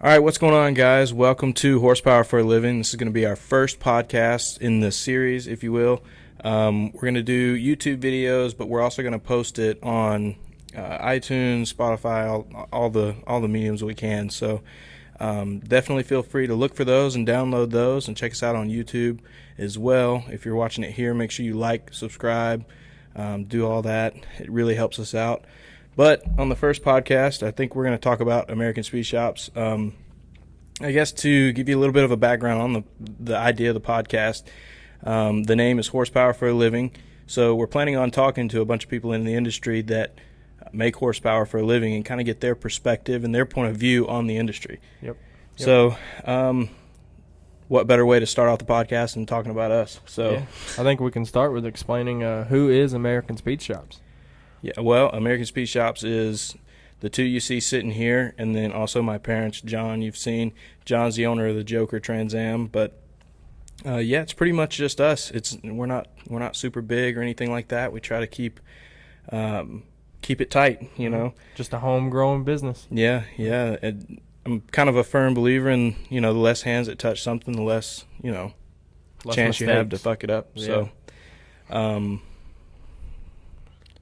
All right, what's going on, guys? Welcome to Horsepower for a Living. This is going to be our first podcast in the series, if you will. We're going to do YouTube videos, but we're also going to post it on iTunes, Spotify, all the mediums we can. So definitely feel free to look for those and download those, and check us out on YouTube as well. If you're watching it here, make sure you like, subscribe, do all that. It really helps us out. But on the first podcast, I think we're going to talk about American Speed Shops. I guess to give you a little bit of a background on the idea of the podcast, the name is Horsepower for a Living. So we're planning on talking to a bunch of people in the industry that make horsepower for a living and kind of get their perspective and their point of view on the industry. Yep. So what better way to start off the podcast than talking about us? So yeah. I think we can start with explaining who is American Speed Shops. Yeah, well, American Speed Shops is the two you see sitting here, and then also my parents, John, you've seen. John's the owner of the Joker Trans Am, but yeah, it's pretty much just us. We're not super big or anything like that. We try to keep it tight, you know. Just a homegrown business. Yeah. I'm kind of a firm believer in, the less hands that touch something, the less, Less chance you have to mistakes. fuck it up. Yeah. So,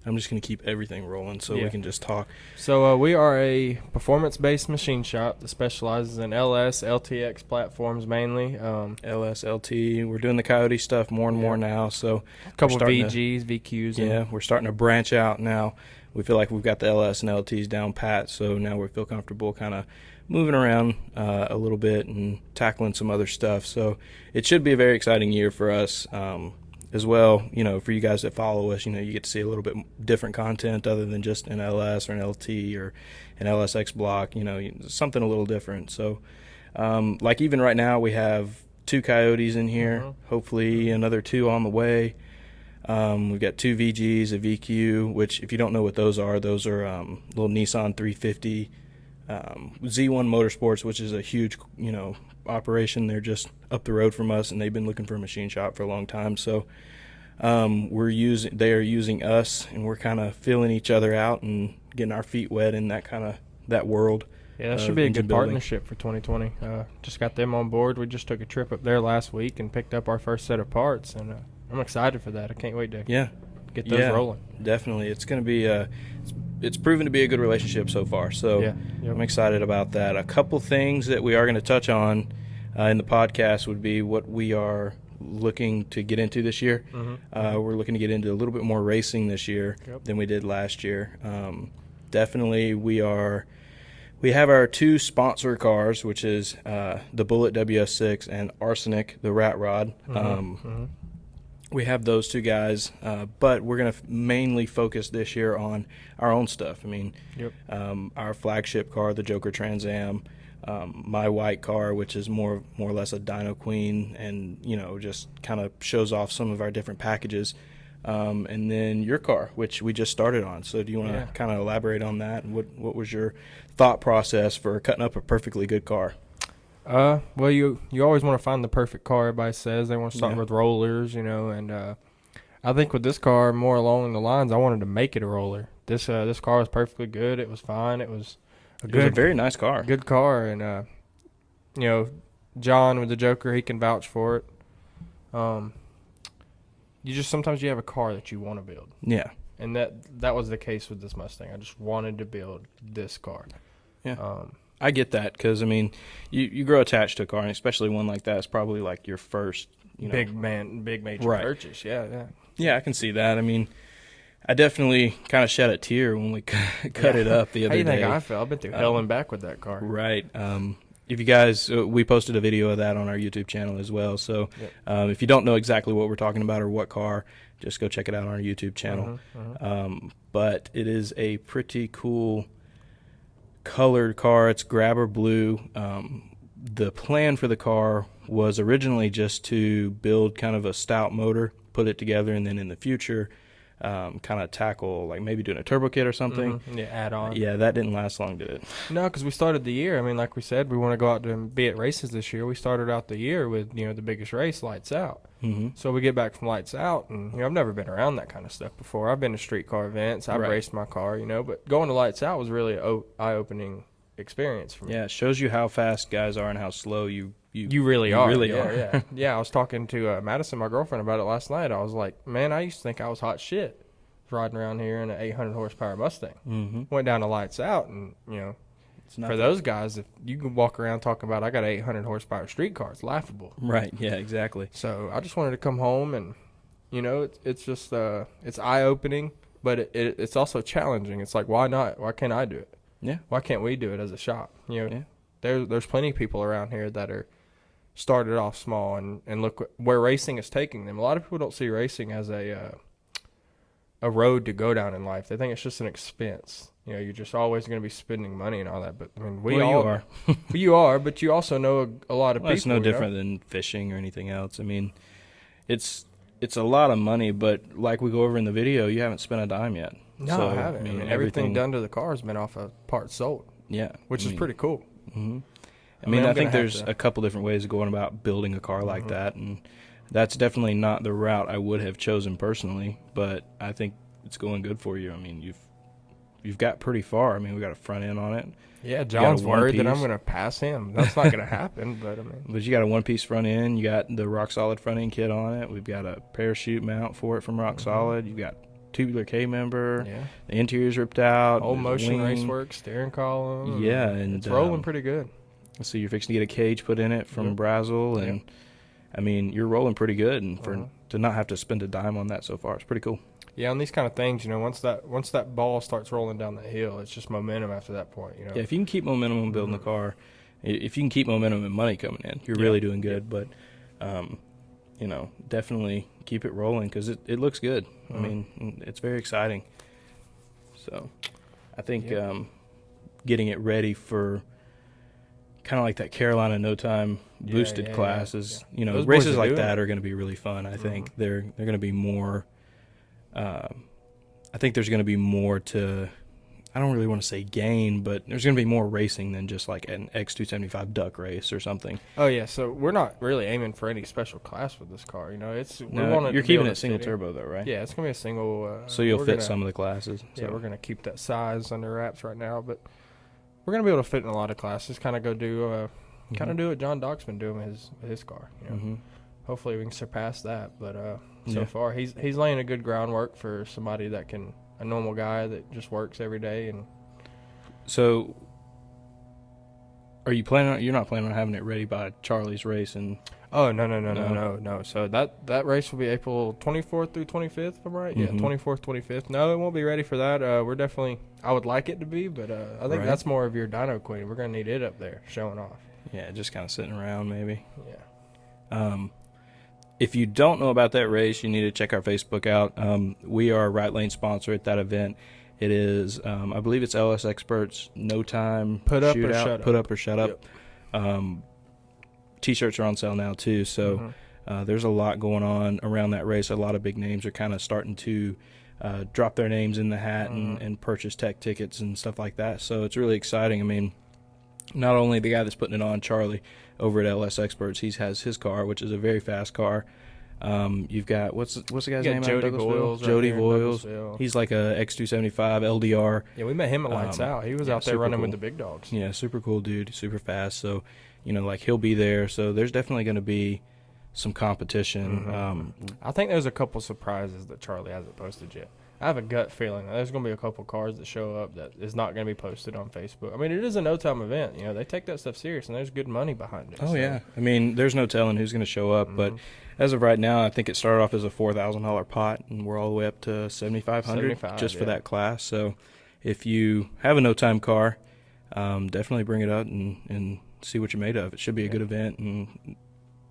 I'm just going to keep everything rolling so we can just talk. So we are a performance-based machine shop that specializes in LS, LTX platforms mainly. LS, LT. We're doing the Coyote stuff more and more now. So A couple of starting VGs, VQs. Yeah, we're starting to branch out now. We feel like we've got the LS and LTs down pat, so now we feel comfortable kind of moving around a little bit and tackling some other stuff. So it should be a very exciting year for us. As well, for you guys that follow us, you get to see a little bit different content other than just an LS or an LT or an LSX block, something a little different. So, like even right now, we have 2 Coyotes in here, hopefully another 2 on the way. We've got 2 VGs, a VQ, which if you don't know what those are little Nissan 350, Z1 Motorsports, which is a huge, operation. They're just up the road from us, and they've been looking for a machine shop for a long time. So they are using us, and we're kind of filling each other out and getting our feet wet in that world. Yeah, that should be a good partnership for 2020. Just got them on board. We just took a trip up there last week and picked up our first set of parts, and I'm excited for that. I can't wait to get those rolling. Definitely. It's going to be it's proven to be a good relationship so far. So I'm excited about that. A couple things that we are going to touch on in the podcast would be what we are looking to get into this year. We're looking to get into a little bit more racing this year than we did last year. Definitely we have our 2 sponsor cars, which is the Bullet WS6 and Arsenic, the Rat Rod. We have those 2 guys, but we're going to mainly focus this year on our own stuff. I mean, our flagship car, the Joker Trans Am, my white car, which is more or less a Dyno Queen, and just kind of shows off some of our different packages. And then your car, which we just started on. So do you want to kind of elaborate on that? And what was your thought process for cutting up a perfectly good car? Well, you always want to find the perfect car. Everybody says they want to start with rollers, and I think with this car, more along the lines, I wanted to make it a roller. This car was perfectly good. It was fine. It was a very nice car. Good car, and John with the Joker, he can vouch for it. Sometimes you have a car that you want to build. Yeah. And that was the case with this Mustang. I just wanted to build this car. Yeah. I get that because, I mean, you grow attached to a car, and especially one like that is probably like your first, big major purchase. Yeah. Yeah, I can see that. I mean, I definitely kind of shed a tear when we cut it up the other day. How do you think I felt? I've been through hell and back with that car. Right. If you guys, we posted a video of that on our YouTube channel as well. So if you don't know exactly what we're talking about or what car, just go check it out on our YouTube channel. But it is a pretty cool colored car. It's grabber blue. The plan for the car was originally just to build kind of a stout motor, put it together, and then in the future kind of tackle, like maybe doing a turbo kit or something. Yeah, add on. Yeah, that didn't last long, did it? No, because we started the year. I mean, like we said, we want to go out and be at races this year. We started out the year with, the biggest race, Lights Out. So we get back from Lights Out, and, I've never been around that kind of stuff before. I've been to street car events. I've raced my car, but going to Lights Out was really an eye-opening experience for me. Yeah, it shows you how fast guys are and how slow you really are. Really yeah, are. Yeah, yeah. I was talking to Madison, my girlfriend, about it last night. I was like, man, I used to think I was hot shit riding around here in an 800 horsepower Mustang. Mm-hmm. Went down to lights out, and for those guys, if you can walk around talking about I got an 800 horsepower street car, it's laughable. Right. Yeah. Exactly. So I just wanted to come home, and it's just it's eye opening, but it's also challenging. It's like, why not? Why can't I do it? Yeah. Why can't we do it as a shop? Yeah. There's plenty of people around here that are started off small, and look where racing is taking them. A lot of people don't see racing as a road to go down in life. They think it's just an expense. You're just always going to be spending money and all that. But I mean, you are. You are, but you also know a lot of people. It's no different than fishing or anything else. I mean, it's a lot of money, but like we go over in the video, you haven't spent a dime yet. No, so, I haven't. I mean, everything done to the car has been off of parts sold. Yeah. Which is pretty cool. Mm-hmm. I think there's a couple different ways of going about building a car like that, and that's definitely not the route I would have chosen personally, but I think it's going good for you. I mean, you've got pretty far. I mean, we got a front end on it. Yeah, John's worried that I'm going to pass him. That's not going to happen, but I mean. But you got a one-piece front end. You got the Rock Solid front end kit on it. We've got a parachute mount for it from Rock Solid. You've got tubular K-member. Yeah. The interior's ripped out. Whole motion racework, steering column. Yeah. And it's rolling pretty good. So you're fixing to get a cage put in it from Brazel. And, I mean, you're rolling pretty good. And to not have to spend a dime on that so far, it's pretty cool. Yeah, on these kind of things, once that ball starts rolling down the hill, it's just momentum after that point. Yeah, if you can keep momentum on building the car, if you can keep momentum and money coming in, you're really doing good. But, definitely keep it rolling because it looks good. I mean, it's very exciting. So, I think getting it ready for kind of like that Carolina No Time boosted class is, races like that are going to be really fun. I think they're going to be more. I think there's going to be more to, I don't really want to say gain, but there's going to be more racing than just like an X275 duck race or something. Oh, yeah. So we're not really aiming for any special class with this car. You're keeping it single turbo, though, right? Yeah, it's going to be a single. So you'll fit some of the classes. Yeah, we're going to keep that size under wraps right now, but we're going to be able to fit in a lot of classes, kind of go do what John Dock's been doing with his car. Hopefully we can surpass that, but so far he's laying a good groundwork for somebody a normal guy that just works every day. And so you're not planning on having it ready by Charlie's race? And no. So that race will be April 24th through 25th, if I'm right. Yeah, 24th, 25th. No, it won't be ready for that. We're definitely, I would like it to be, but I think that's more of your dyno queen. We're going to need it up there showing off. Yeah, just kind of sitting around maybe. Yeah. If you don't know about that race, you need to check our Facebook out. We are a Right Lane sponsor at that event. It is, I believe it's LS Experts No Time Put Up or Shut Up. Put Up or Shut Up. Yep. T-shirts are on sale now too, so there's a lot going on around that race. A lot of big names are kind of starting to drop their names in the hat and purchase tech tickets and stuff like that. So it's really exciting. I mean, not only the guy that's putting it on, Charlie, over at LS Experts, he has his car, which is a very fast car. You've got what's the guy's name? Jody Voiles. Jody Voiles. He's like a X275 LDR. Yeah, we met him at Lights Out. He was out there running with the big dogs. Yeah, super cool dude, super fast. So, he'll be there. So there's definitely going to be some competition. I think there's a couple surprises that Charlie hasn't posted yet. I have a gut feeling that there's going to be a couple cars that show up that is not going to be posted on Facebook. I mean, it is a no-time event. They take that stuff serious, and there's good money behind it. Oh, yeah. I mean, there's no telling who's going to show up. But as of right now, I think it started off as a $4,000 pot, and we're all the way up to $7,500 just for that class. So if you have a no-time car, definitely bring it up and see what you're made of. It should be a good event, and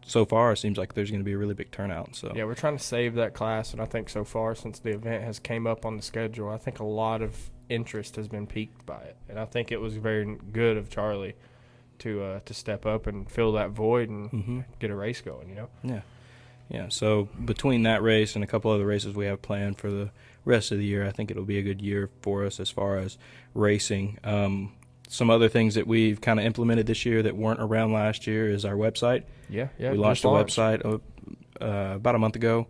so far it seems like there's going to be a really big turnout. So yeah, we're trying to save that class, and I think so far since the event has came up on the schedule, I think a lot of interest has been piqued by it, and I think it was very good of Charlie to step up and fill that void and get a race going. Yeah. So between that race and a couple other races we have planned for the rest of the year, I think it'll be a good year for us as far as racing. Some other things that we've kind of implemented this year that weren't around last year is our website. Yeah. We launched a website about a month ago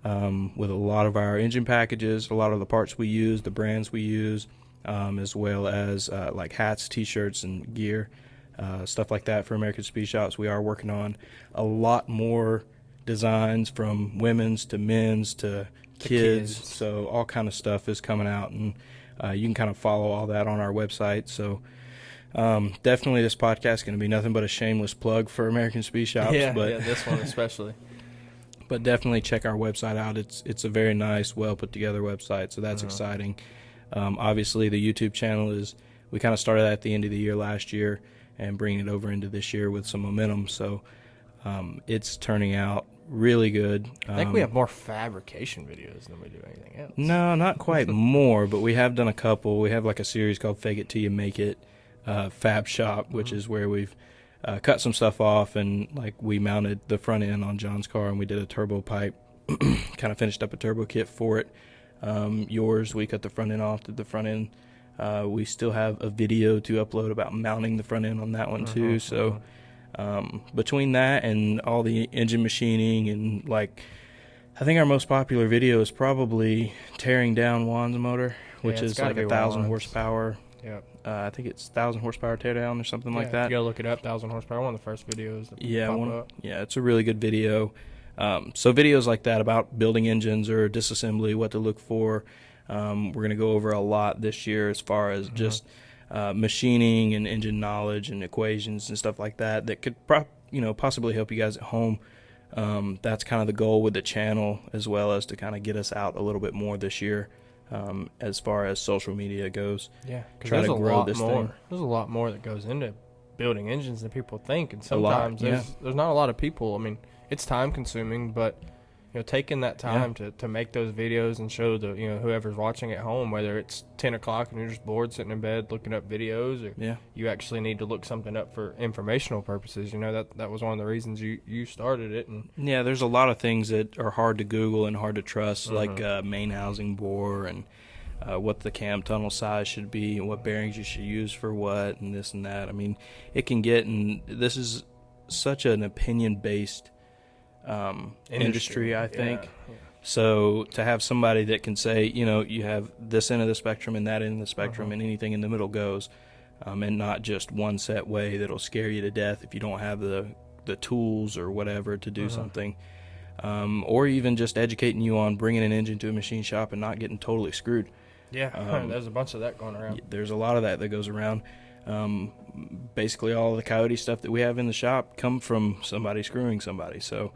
with a lot of our engine packages, a lot of the parts we use, the brands we use, as well as like hats, T-shirts, and gear, stuff like that for American Speed Shops. We are working on a lot more designs from women's to men's to kids. So all kind of stuff is coming out, and you can kind of follow all that on our website. So definitely this podcast is going to be nothing but a shameless plug for American Speed Shops. Yeah, but this one especially. But definitely check our website out. It's a very nice, well put together website, so that's exciting. Obviously, the YouTube channel we kind of started that at the end of the year last year and bringing it over into this year with some momentum. So it's turning out really good. I think we have more fabrication videos than we do anything else. No, not quite more, but we have done a couple. We have like a series called Fake It Till You Make It Fab Shop, which is where we've cut some stuff off, and like we mounted the front end on John's car, and we did a turbo pipe, kind of finished up a turbo kit for it. Yours, we cut the front end off, did the front end. We still have a video to upload about mounting the front end on that one too. So between that and all the engine machining, and like I think our most popular video is probably tearing down Juan's motor, which is like 1,000 horsepower. Yep. I think it's 1,000 horsepower teardown or something like that. You gotta look it up. 1,000 horsepower. One of the first videos. Yeah, it's a really good video. So videos like that about building engines or disassembly, what to look for. We're gonna go over a lot this year as far as just machining and engine knowledge and equations and stuff like that could possibly help you guys at home. That's kind of the goal with the channel, as well as to kind of get us out a little bit more this year. As far as social media goes. Yeah, because there's a lot more. There's a lot more that goes into building engines than people think, and sometimes there's not a lot of people. I mean, it's time consuming, but taking that time to make those videos and show the whoever's watching at home, whether it's 10 o'clock and you're just bored sitting in bed looking up videos, or you actually need to look something up for informational purposes. That was one of the reasons you started it. And there's a lot of things that are hard to Google and hard to trust, like main housing bore and what the cam tunnel size should be and what bearings you should use for what and this and that. I mean, it can get, and this is such an opinion based industry, I think. Yeah. So to have somebody that can say, you have this end of the spectrum and that end of the spectrum, and anything in the middle goes, and not just one set way that'll scare you to death if you don't have the tools or whatever to do something, or even just educating you on bringing an engine to a machine shop and not getting totally screwed. Yeah, there's a bunch of that going around. There's a lot of that goes around. Basically all of the Coyote stuff that we have in the shop come from somebody screwing somebody. So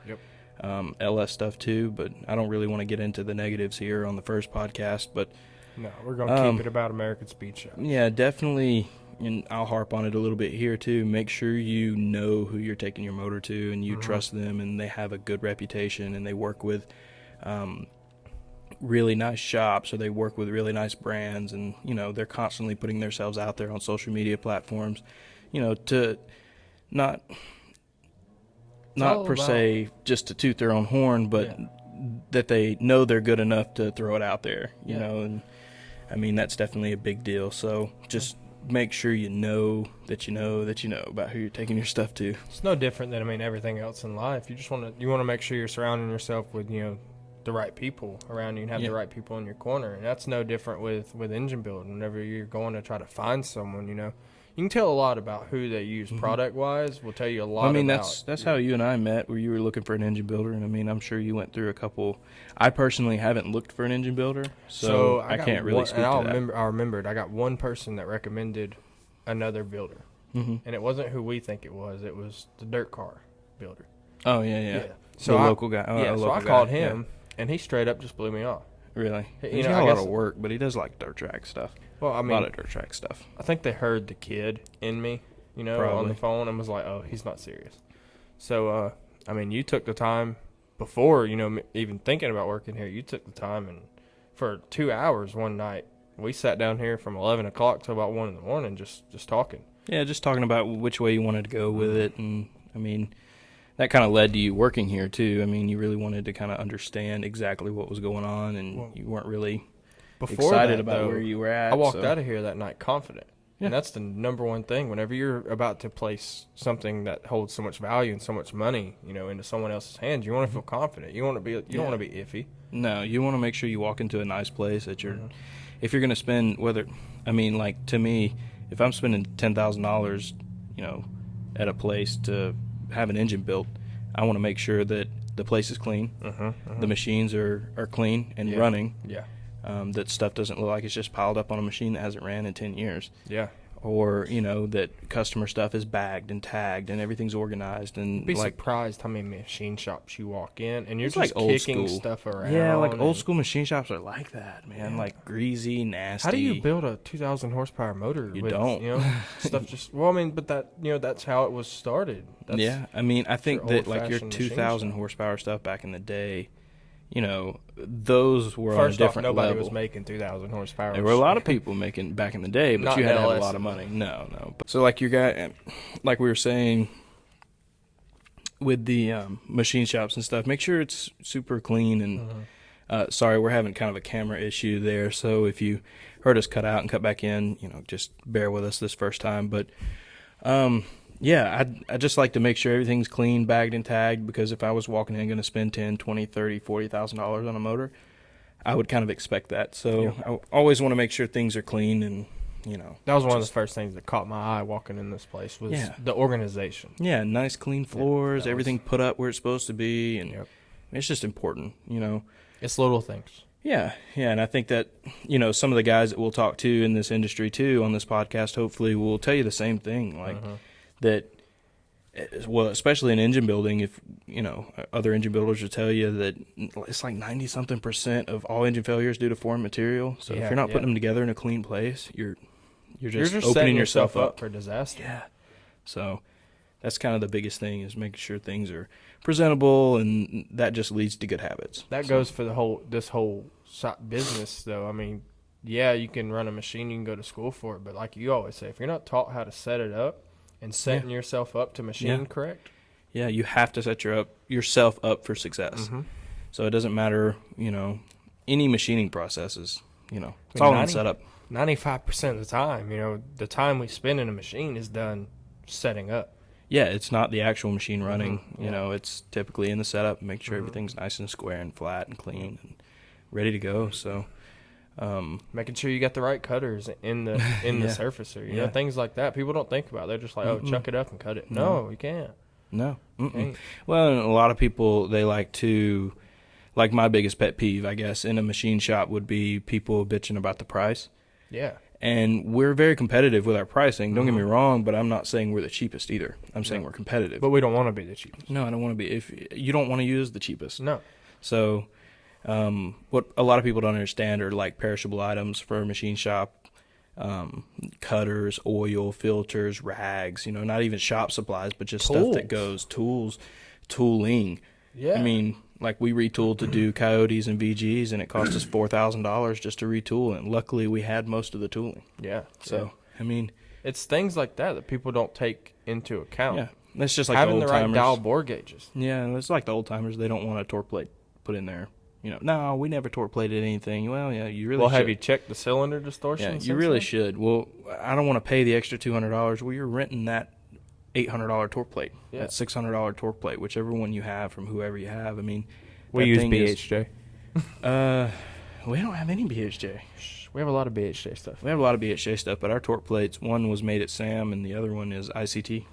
LS stuff too, but I don't really want to get into the negatives here on the first podcast. But no, we're going to keep it about American Speed Shops. Yeah, definitely, and I'll harp on it a little bit here too. Make sure you know who you're taking your motor to, and you trust them, and they have a good reputation, and they work with really nice shops, or they work with really nice brands, and they're constantly putting themselves out there on social media platforms, to not per se just to toot their own horn, but that they know they're good enough to throw it out there, and I mean that's definitely a big deal. So just make sure you know about who you're taking your stuff to. It's no different than everything else in life. You just want to make sure you're surrounding yourself with the right people around you and have the right people in your corner. And that's no different with engine building. Whenever you're going to try to find someone, you can tell a lot about who they use product wise. Will tell you a lot. That's how you and I met, where you were looking for an engine builder, and I'm sure you went through a couple. I personally haven't looked for an engine builder, so I can't really speak to that. I remembered I got one person that recommended another builder, and it wasn't who we think it was. It was the dirt car builder. Oh yeah. So the local guy. So I called him. And he straight up just blew me off. Really? He's got a lot of work, but he does like dirt track stuff. Well, a lot of dirt track stuff. I think they heard the kid in me, on the phone, and was like, "Oh, he's not serious." So, you took the time before, even thinking about working here. You took the time, and for 2 hours one night, we sat down here from 11 o'clock till about 1 in the morning, just talking. Yeah, just talking about which way you wanted to go with it, and that kind of led to you working here too. You really wanted to kind of understand exactly what was going on, and you weren't really excited about where you were at. I walked out of here that night confident. Yeah. And that's the number one thing. Whenever you're about to place something that holds so much value and so much money, into someone else's hands, you want to feel confident. You don't want to be iffy. No, you want to make sure you walk into a nice place that you're if you're going to spend, like to me, if I'm spending $10,000, at a place to have an engine built, I want to make sure that the place is clean, the machines are clean and running, that stuff doesn't look like it's just piled up on a machine that hasn't ran in 10 years. Yeah. Or, that customer stuff is bagged and tagged and everything's organized. And you'd be surprised how many machine shops you walk in and you're just like old kicking school stuff around. Yeah, like old school machine shops are like that, man. Like greasy, nasty. How do you build a 2,000 horsepower motor? You don't. Stuff just, but that, that's how it was started. I think that like your 2,000 horsepower stuff back in the day, those were First on a different off, nobody level. was making 2,000 horsepower. There were a lot of people making back in the day, but you had to have a lot of money. No. So like your guy, like we were saying with the machine shops and stuff, make sure it's super clean. And sorry, we're having kind of a camera issue there. So if you heard us cut out and cut back in, just bear with us this first time. But I just like to make sure everything's clean, bagged and tagged, because if I was walking in going to spend $10,000, $20,000, $30,000, $40,000 on a motor, I would kind of expect that. So I always want to make sure things are clean and, That was one of the first things that caught my eye walking in this place was the organization. Yeah, nice clean floors, everything put up where it's supposed to be, and it's just important, It's little things. Yeah, and I think that, some of the guys that we'll talk to in this industry too on this podcast hopefully will tell you the same thing, like that, well, especially in engine building, if, other engine builders will tell you that it's like 90-something% of all engine failures due to foreign material. So if you're not putting them together in a clean place, you're just opening yourself up for disaster. Yeah. So that's kind of the biggest thing, is making sure things are presentable, and that just leads to good habits. That goes for this whole business, though. You can run a machine, you can go to school for it, but like you always say, if you're not taught how to set it up and setting yourself up to machine correct. Yeah, you have to set yourself up for success. So it doesn't matter, any machining processes, it's all in setup. 95% of the time, the time we spend in a machine is done setting up. Yeah, it's not the actual machine running. It's typically in the setup, make sure everything's nice and square and flat and clean and ready to go. So making sure you got the right cutters in the the surfacer, things like that. People don't think about it. They're just like, chuck it up and cut it. No, you can't. No. Well, and a lot of people, they like to, like my biggest pet peeve, I guess, in a machine shop would be people bitching about the price. Yeah. And we're very competitive with our pricing. Don't get me wrong, but I'm not saying we're the cheapest either. I'm saying we're competitive. But we don't want to be the cheapest. No, I don't want to be. If you don't want to use the cheapest. No. So what a lot of people don't understand are like perishable items for a machine shop. Cutters, oil, filters, rags, not even shop supplies, but just stuff that goes, tooling. Yeah. Like we retooled to do Coyotes and VGs, and it cost us $4,000 just to retool, and luckily we had most of the tooling. Yeah. So, it's things like that people don't take into account. Yeah. That's just like having the right dial bore gauges. Yeah, it's like the old timers. They don't want a torque plate put in there. No, we never torque plated anything. Well, yeah, you really should. Well, have you checked the cylinder distortion? Yeah, you really should. Well, I don't want to pay the extra $200. Well, you're renting that $800 torque plate, that $600 torque plate, whichever one you have from whoever you have. We use BHJ. We don't have any BHJ. We have a lot of BHJ stuff. We have a lot of BHJ stuff, but our torque plates, one was made at Sam, and the other one is ICT.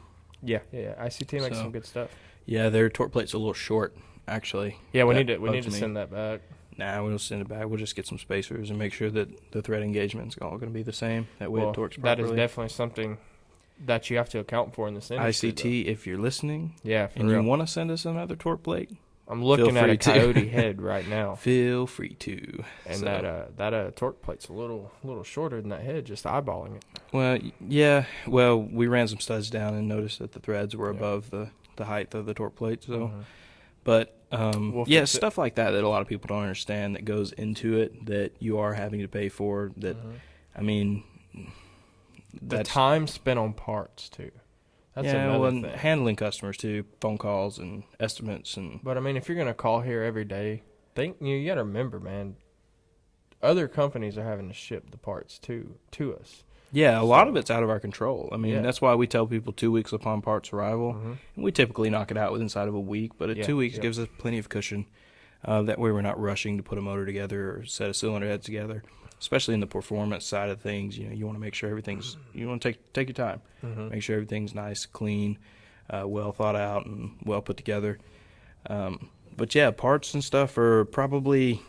Yeah. ICT makes some good stuff. Yeah, their torque plate's a little short, actually. Yeah, we need to send that back. Nah, we don't send it back. We'll just get some spacers and make sure that the thread engagement's all going to be the same. That way it torques properly. That is definitely something that you have to account for in this industry. ICT, if you're listening, you want to send us another torque plate, I'm looking at a Coyote head right now. Feel free to. And that torque plate's a little shorter than that head, just eyeballing it. Well, yeah. Well, we ran some studs down and noticed that the threads were above the height of the torque plate. So, but stuff like that a lot of people don't understand that goes into it, that you are having to pay for. That the time spent on parts too. That's another thing. Handling customers too, phone calls and estimates But if you're gonna call here every day, you gotta remember, man, other companies are having to ship the parts to us. Yeah, a lot of it's out of our control. That's why we tell people 2 weeks upon parts arrival, and we typically knock it out inside of a week. But 2 weeks gives us plenty of cushion. That way, we're not rushing to put a motor together or set a cylinder head together. especially in the performance side of things. You want to make sure you want to take your time, make sure everything's nice, clean, well thought out, and well put together. But yeah, parts and stuff are probably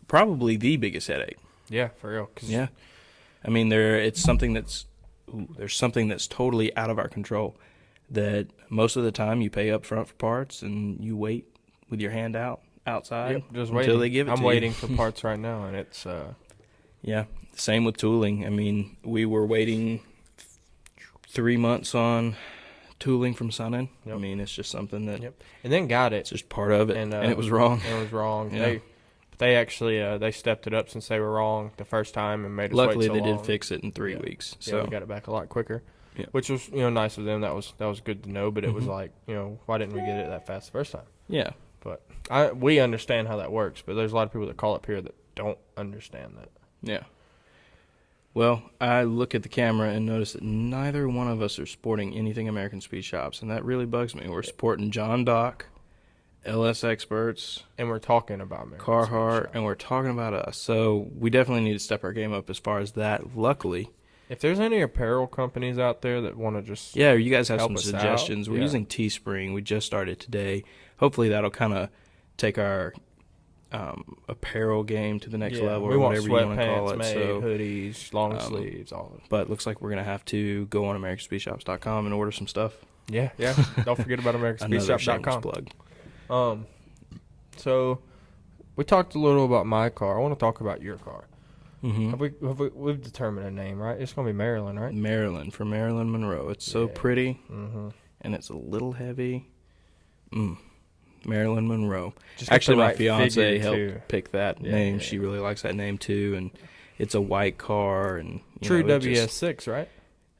the biggest headache. Yeah, for real. Yeah, I mean, there's something that's totally out of our control. That most of the time you pay up front for parts and you wait with your hand outside just until they give it to you. I'm waiting for parts right now, and it's yeah. Same with tooling. I mean, we were waiting 3 months on tooling from Sonnen. I mean, it's just something that and then got it. It's just part of it, and it was wrong. It was wrong. Yeah. They actually they stepped it up since they were wrong the first time and made us Luckily, wait so they long. did fix it in 3 weeks. So we got it back a lot quicker, yeah. which was nice of them. That was good to know. But it was like why didn't we get it that fast the first time? Yeah, but we understand how that works. But there's a lot of people that call up here that don't understand that. Yeah. Well, I look at the camera and notice that neither one of us are sporting anything American Speed Shops, and that really bugs me. We're sporting John Dock, LS Experts, and we're talking about American Carhartt, and we're talking about us. So we definitely need to step our game up as far as that. Luckily, if there's any apparel companies out there that want to just you guys have help some us suggestions. out, We're using Teespring. We just started today. Hopefully, that'll kind of take our apparel game to the next level, we or want whatever you want to call sweatpants it. made, So hoodies, long sleeves, all of it. But it looks like we're gonna have to go on AmericanSpeedShops.com and order some stuff. Yeah. Don't forget about AmericanSpeedShops.com. Plug. So we talked a little about my car. I want to talk about your car. Mm-hmm. We've determined a name, right? It's gonna be Maryland, right? Maryland, for Marilyn Monroe. It's so pretty, and it's a little heavy. Marilyn Monroe. Actually, my fiance helped pick that name. Yeah. She really likes that name too, and it's a white car and true WS6, right?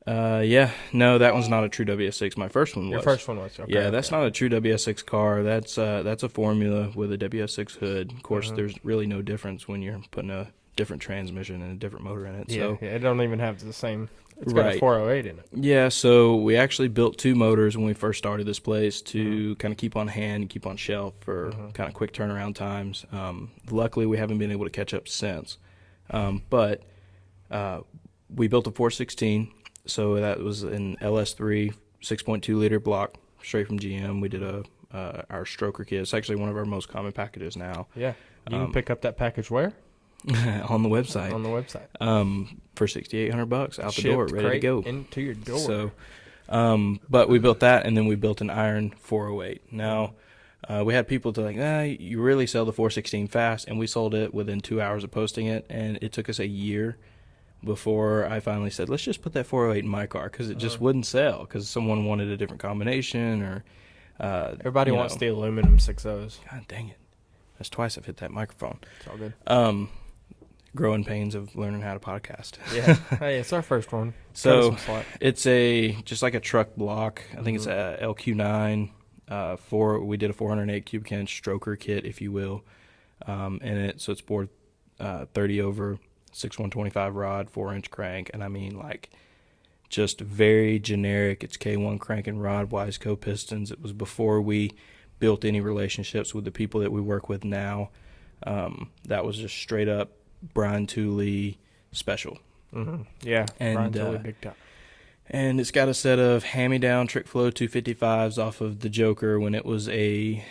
Yeah. No, that one's not a true WS6. My first one was. Your first one was. Okay, yeah, that's not a true WS6 car. That's a Formula with a WS6 hood. Of course, there's really no difference when you're putting a different transmission and a different motor in it. Yeah, it don't even have the same. It's right. got a 408 in it. Yeah, so we actually built 2 motors when we first started this place to kind of keep on hand and keep on shelf for kind of quick turnaround times. Luckily, we haven't been able to catch up since. But we built a 416, so that was an LS3 6.2 liter block straight from GM. We did our stroker kit. It's actually one of our most common packages now. Yeah, you can pick up that package where? On the website. For $6,800 out the door, ready to go into your door. So, but we built that, and then we built an iron 408. Now, we had people to you really sell the 416 fast, and we sold it within 2 hours of posting it, and it took us a year before I finally said, let's just put that 408 in my car, because it just wouldn't sell, because someone wanted a different combination, or everybody wants the aluminum 6.0s. God dang it! That's twice I've hit that microphone. It's all good. Growing pains of learning how to podcast. Yeah. Hey, it's our first one. So it's just like a truck block. I think it's a LQ9. We did a 408 cubic inch stroker kit, if you will, in it. So it's bored 30 over 6/125 rod, 4-inch crank, and I mean just very generic. It's K1 crank and rod, Wiseco pistons. It was before we built any relationships with the people that we work with now. That was just straight up Brian Tooley special. Yeah, and Brian Tooley big time. And it's got a set of hand-me-down trick flow 255s off of the Joker when it was a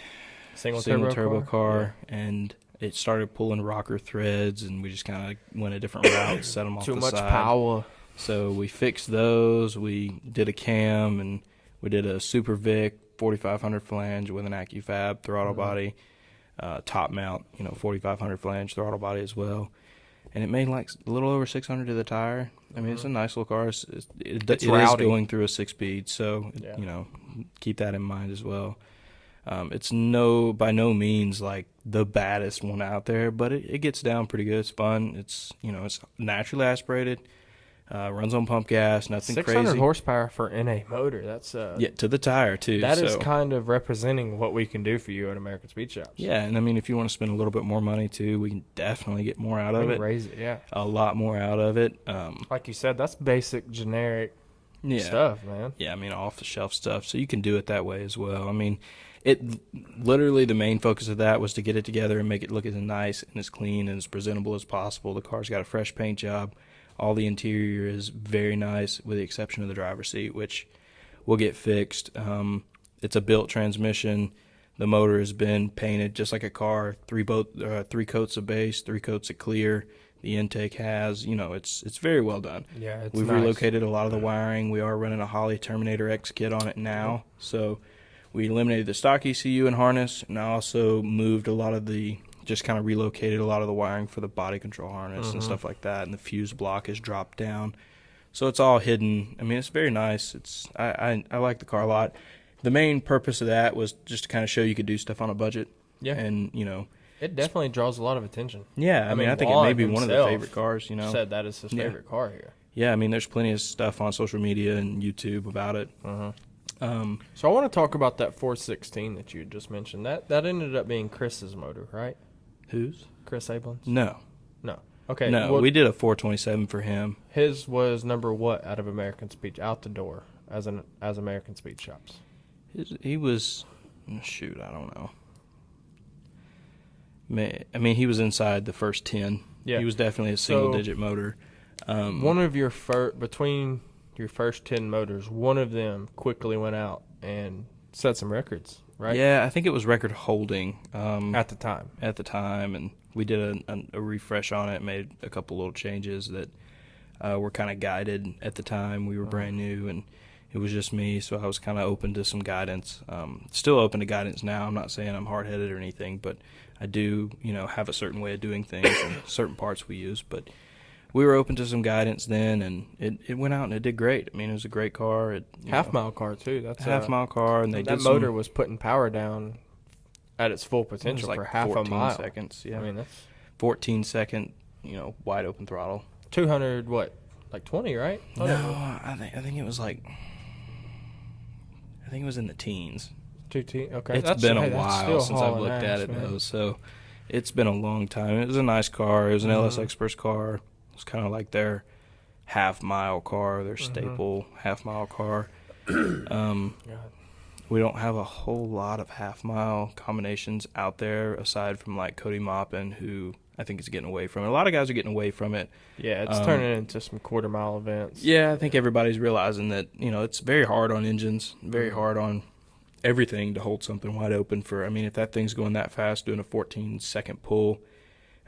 single turbo car, and it started pulling rocker threads, and we just kind of went a different route, set them off the side. Too much power. So we fixed those. We did a cam, and we did a Super Vic 4500 flange with an AccuFab throttle body, top mount, 4500 flange throttle body as well. And it made a little over 600 to the tire. I mean, it's a nice little car. It is going through a 6-speed, so keep that in mind as well. It's by no means the baddest one out there, but it gets down pretty good. It's fun. It's it's naturally aspirated. Runs on pump gas, nothing 600 crazy. horsepower for NA motor. That's to the tire too. That is kind of representing what we can do for you at American Speed Shops. Yeah, and I mean, if you want to spend a little bit more money too, we can definitely get more out of it. Raise it, a lot more out of it. Like you said, that's basic, generic stuff, man. Yeah, I mean, off-the-shelf stuff, so you can do it that way as well. I mean, it literally the main focus of that was to get it together and make it look as nice and as clean and as presentable as possible. The car's got a fresh paint job. All the interior is very nice with the exception of the driver's seat, which will get fixed. It's a built transmission. The motor has been painted just like a car, 3 coats of base, 3 coats of clear. The intake has, it's very well done. Yeah, it's We've nice. relocated a lot of the wiring. We are running a Holley Terminator X kit on it now. So we eliminated the stock ECU and harness, and I also moved a lot of just kind of relocated a lot of the wiring for the body control harness and stuff like that, and the fuse block is dropped down. So it's all hidden. I mean, it's very nice. I like the car a lot. The main purpose of that was just to kind of show you could do stuff on a budget. Yeah. And, it definitely draws a lot of attention. Yeah, I mean, I think it may be one of the favorite cars, said that is his favorite car here. Yeah, I mean, there's plenty of stuff on social media and YouTube about it. So I want to talk about that 416 that you just mentioned. That ended up being Chris's motor, right? Whose? Chris Ablin's? No. Okay. No, we did a 427 for him. His was number what out of American Speed, out the door as American Speed shops? He was, shoot, I don't know. I mean, he was inside the first 10. Yeah. He was definitely a single-digit motor. One of between your first 10 motors, one of them quickly went out and set some records, right? Yeah, I think it was record holding. At the time. At the time, and we did a refresh on it, made a couple little changes that were kind of guided at the time. We were brand new, and it was just me, so I was kind of open to some guidance. Still open to guidance now. I'm not saying I'm hard-headed or anything, but I do, have a certain way of doing things and certain parts we use. But we were open to some guidance then, and it went out and it did great. I mean, it was a great car. Half-mile car, too. That's a half-mile car. And that motor was putting power down at its full potential for half a mile. 14 seconds, yeah. I mean, that's 14-second, wide open throttle. 200, what, like 20, right? No, I think it was like, I think it was in the teens. Okay. It's been a while since I've looked at it, though, so it's been a long time. It was a nice car. It was an LS Express car. It was kind of like their half-mile car, their staple half-mile car. We don't have a whole lot of half-mile combinations out there aside from, like, Cody Maupin, who I think is getting away from it. A lot of guys are getting away from it. Yeah, it's turning into some quarter-mile events. Yeah, I think everybody's realizing that, it's very hard on engines, very hard on everything to hold something wide open for. I mean, if that thing's going that fast, doing a 14-second pull,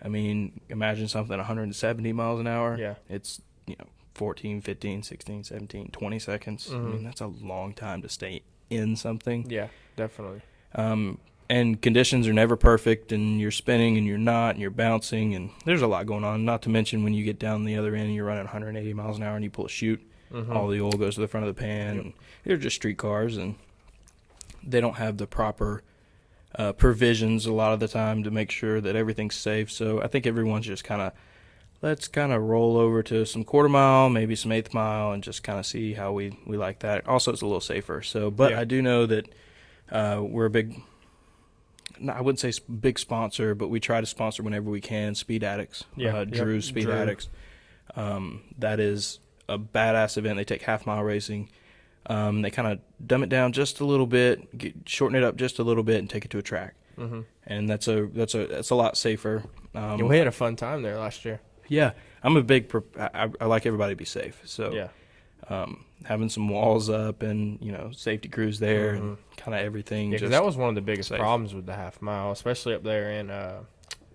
I mean, imagine something 170 miles an hour. Yeah. It's, 14, 15, 16, 17, 20 seconds. I mean, that's a long time to stay in something. Yeah, definitely. And conditions are never perfect, and you're spinning and you're not, and you're bouncing, and there's a lot going on. Not to mention when you get down the other end and you're running 180 miles an hour and you pull a chute, all the oil goes to the front of the pan. Yep. And they're just street cars, and they don't have the proper provisions a lot of the time to make sure that everything's safe. So I think everyone's just let's roll over to some quarter mile, maybe some eighth mile, and just kind of see how we like that. Also, it's a little safer. So, but I do know that we're a big, I wouldn't say big sponsor, but we try to sponsor whenever we can. Speed Addicts, Drew's Speed Addicts. That is a badass event. They take half-mile racing. They kind of dumb it down just a little bit, shorten it up just a little bit, and take it to a track. And that's a lot safer. We had a fun time there last year. Yeah, I'm a big. I like everybody to be safe. So having some walls up and safety crews there and kind of everything. Yeah, because that was one of the biggest problems with the half mile, especially up there in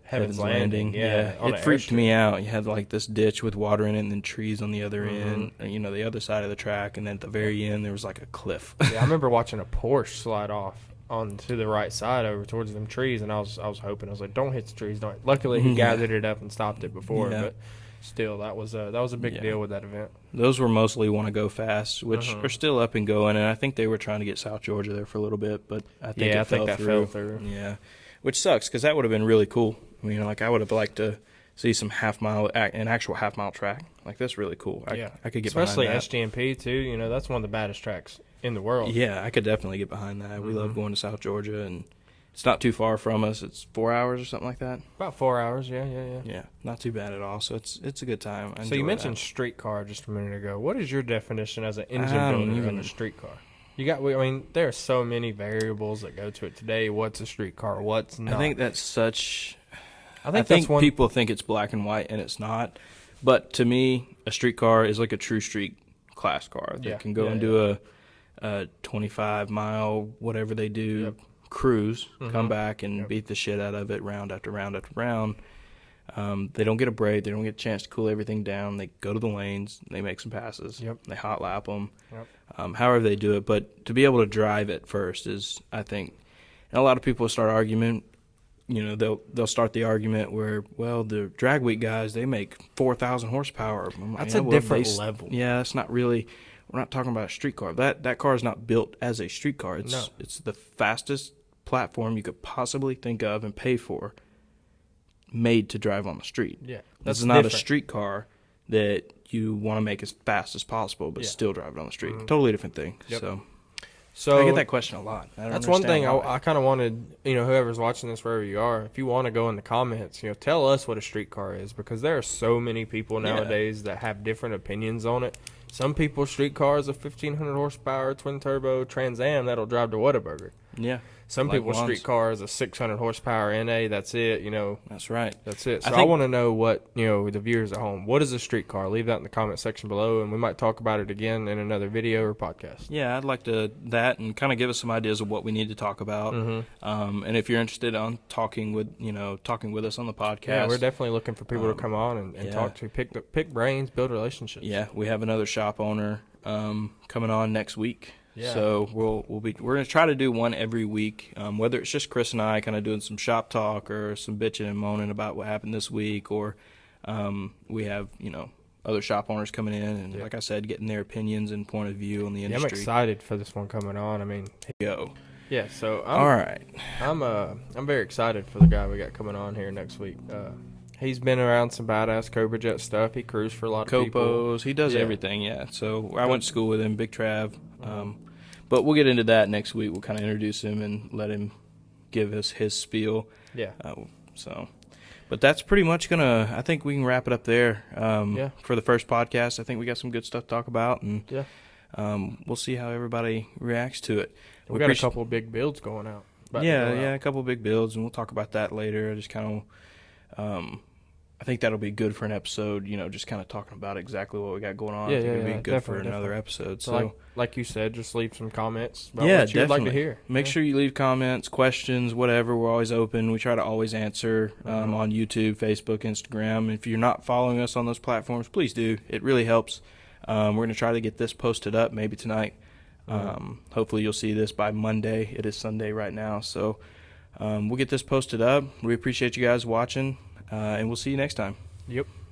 Heaven's Landing. Yeah, it freaked me out. You had like this ditch with water in it, and then trees on the other end. The other side of the track, and then at the very end there was like a cliff. Yeah, I remember watching a Porsche slide off onto the right side over towards them trees, and I was hoping, I was like, don't hit the trees, don't. Luckily he gathered it up and stopped it before, but still that was a big deal with that event. Those were mostly want to go fast, which are still up and going, and I think they were trying to get South Georgia there for a little bit, but I think that fell through. Yeah, which sucks because that would have been really cool. I mean, like I would have liked to see some an actual half mile track. Like that's really cool. I could get especially behind that. SGMP too. That's one of the baddest tracks in the world. Yeah, I could definitely get behind that. We love going to South Georgia, and It's not too far from us. It's 4 hours or something like that. About 4 hours, yeah. Yeah, not too bad at all. So it's a good time. So you mentioned street car just a minute ago. What is your definition as an engine builder of a street car? There are so many variables that go to it today. What's a street car? What's not? I think that's such. I think people think it's black and white, and it's not. But to me, a street car is like a true street class car that can go and do a 25-mile, whatever they do, cruise, come back and beat the shit out of it round after round after round. They don't get a break. They don't get a chance to cool everything down. They go to the lanes. They make some passes. They hot lap them. However they do it. But to be able to drive it first is, I think, and a lot of people start argument. They'll start the argument where, well, the drag week guys, they make 4,000 horsepower. That's a different level. Yeah, that's not really. We're not talking about a street car. That car is not built as a street car. It's the fastest platform you could possibly think of and pay for, made to drive on the street. Yeah, this is not a street car that you want to make as fast as possible, but still drive it on the street. Totally different thing. So I get that question a lot. That's one thing I kind of wanted, whoever's watching this, wherever you are, if you want to go in the comments, tell us what a street car is, because there are so many people nowadays that have different opinions on it. Some people, street cars, a 1,500 horsepower twin turbo Trans Am that'll drive to Whataburger. Yeah. Some people, street cars, a 600 horsepower NA. That's it. That's right. That's it. So I want to know what the viewers at home. What is a street car? Leave that in the comment section below, and we might talk about it again in another video or podcast. Yeah, I'd like to and kind of give us some ideas of what we need to talk about. And if you're interested on talking with us on the podcast, yeah, we're definitely looking for people to come on and talk to, pick brains, build relationships. Yeah, we have another shop owner coming on next week. Yeah. So we're going to try to do one every week, whether it's just Chris and I kind of doing some shop talk or some bitching and moaning about what happened this week, or we have other shop owners coming in and like I said, getting their opinions and point of view on the industry. I'm excited for this one coming on. Go. Yeah. So all right. I'm very excited for the guy we got coming on here next week. He's been around some badass Cobra Jet stuff. He cruised for a lot of people. He does everything, yeah. So I went to school with him, Big Trav. But we'll get into that next week. We'll kind of introduce him and let him give us his spiel. Yeah. But that's pretty much I think we can wrap it up there for the first podcast. I think we got some good stuff to talk about, and we'll see how everybody reacts to it. We got a couple of big builds going out. A couple of big builds, and we'll talk about that later. I just kind of I think that'll be good for an episode, just kind of talking about exactly what we got going on. I think it'll be good for another episode. So like you said, just leave some comments about what you'd like to hear. Make sure you leave comments, questions, whatever. We're always open. We try to always answer on YouTube, Facebook, Instagram. If you're not following us on those platforms, please do. It really helps. We're going to try to get this posted up maybe tonight. Hopefully you'll see this by Monday. It is Sunday right now. So we'll get this posted up. We appreciate you guys watching. And we'll see you next time. Yep.